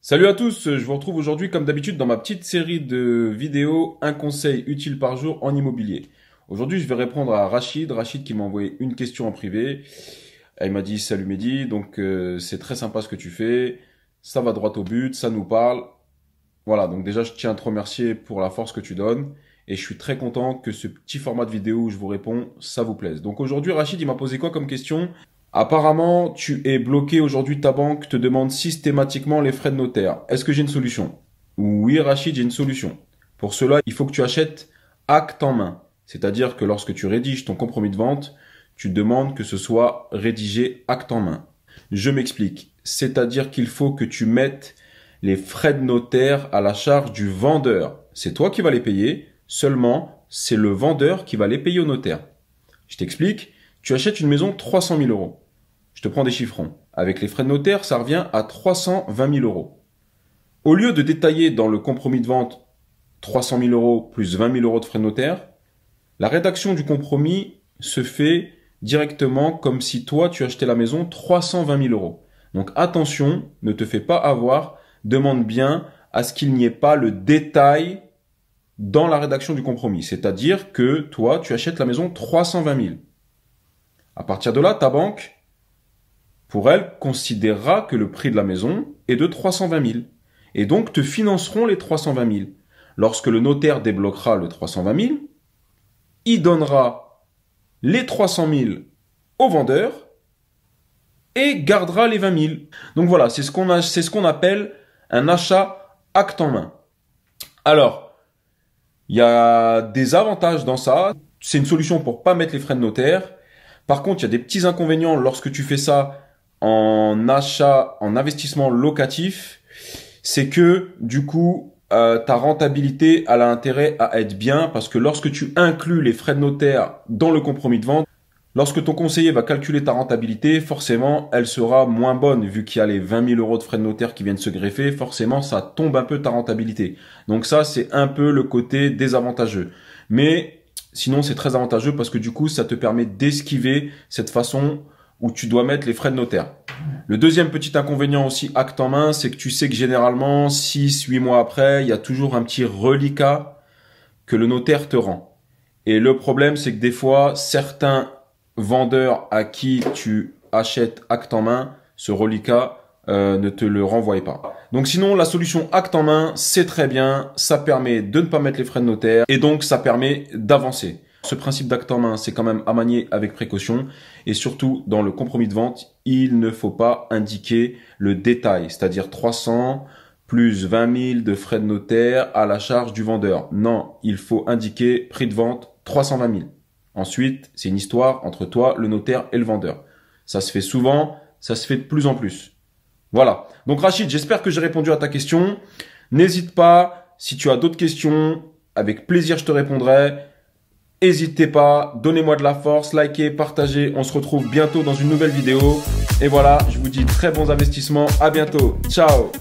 Salut à tous, je vous retrouve aujourd'hui comme d'habitude dans ma petite série de vidéos, un conseil utile par jour en immobilier. Aujourd'hui je vais répondre à Rachid qui m'a envoyé une question en privé. Elle m'a dit salut Mehdi, donc c'est très sympa ce que tu fais, ça va droit au but, ça nous parle. Voilà, donc déjà je tiens à te remercier pour la force que tu donnes et je suis très content que ce petit format de vidéo où je vous réponds, ça vous plaise. Donc aujourd'hui Rachid il m'a posé quoi comme question ? Apparemment, tu es bloqué aujourd'hui, ta banque te demande systématiquement les frais de notaire. Est-ce que j'ai une solution? Oui, Rachid, j'ai une solution. Pour cela, il faut que tu achètes acte en main. C'est-à-dire que lorsque tu rédiges ton compromis de vente, tu demandes que ce soit rédigé acte en main. Je m'explique. C'est-à-dire qu'il faut que tu mettes les frais de notaire à la charge du vendeur. C'est toi qui vas les payer, seulement c'est le vendeur qui va les payer au notaire. Je t'explique. Tu achètes une maison 300 000 euros. Je te prends des chiffrons. Avec les frais de notaire, ça revient à 320 000 euros. Au lieu de détailler dans le compromis de vente 300 000 euros plus 20 000 euros de frais de notaire, la rédaction du compromis se fait directement comme si toi, tu achetais la maison 320 000 euros. Donc attention, ne te fais pas avoir, demande bien à ce qu'il n'y ait pas le détail dans la rédaction du compromis. C'est-à-dire que toi, tu achètes la maison 320 000. À partir de là, ta banque, pour elle, considérera que le prix de la maison est de 320 000. Et donc, te financeront les 320 000. Lorsque le notaire débloquera le 320 000, il donnera les 300 000 au vendeur et gardera les 20 000. Donc voilà, c'est ce qu'on appelle un achat acte en main. Alors, il y a des avantages dans ça. C'est une solution pour pas mettre les frais de notaire. Par contre, il y a des petits inconvénients lorsque tu fais ça en achat, en investissement locatif. C'est que, du coup, ta rentabilité, elle a intérêt à être bien parce que lorsque tu inclus les frais de notaire dans le compromis de vente, lorsque ton conseiller va calculer ta rentabilité, forcément, elle sera moins bonne vu qu'il y a les 20 000 euros de frais de notaire qui viennent se greffer. Forcément, ça tombe un peu ta rentabilité. Donc ça, c'est un peu le côté désavantageux. Mais sinon, c'est très avantageux parce que du coup, ça te permet d'esquiver cette façon où tu dois mettre les frais de notaire. Le deuxième petit inconvénient aussi, acte en main, c'est que tu sais que généralement, 6-8 mois après, il y a toujours un petit reliquat que le notaire te rend. Et le problème, c'est que des fois, certains vendeurs à qui tu achètes acte en main, ce reliquat ne te le renvoie pas. Donc sinon, la solution acte en main, c'est très bien. Ça permet de ne pas mettre les frais de notaire et donc ça permet d'avancer. Ce principe d'acte en main, c'est quand même à manier avec précaution et surtout dans le compromis de vente, il ne faut pas indiquer le détail, c'est-à-dire 300 plus 20 000 de frais de notaire à la charge du vendeur. Non, il faut indiquer prix de vente 320 000. Ensuite, c'est une histoire entre toi, le notaire et le vendeur. Ça se fait souvent, ça se fait de plus en plus. Voilà. Donc Rachid, j'espère que j'ai répondu à ta question. N'hésite pas, si tu as d'autres questions, avec plaisir je te répondrai. N'hésitez pas, donnez-moi de la force, likez, partagez. On se retrouve bientôt dans une nouvelle vidéo. Et voilà, je vous dis très bons investissements. À bientôt. Ciao.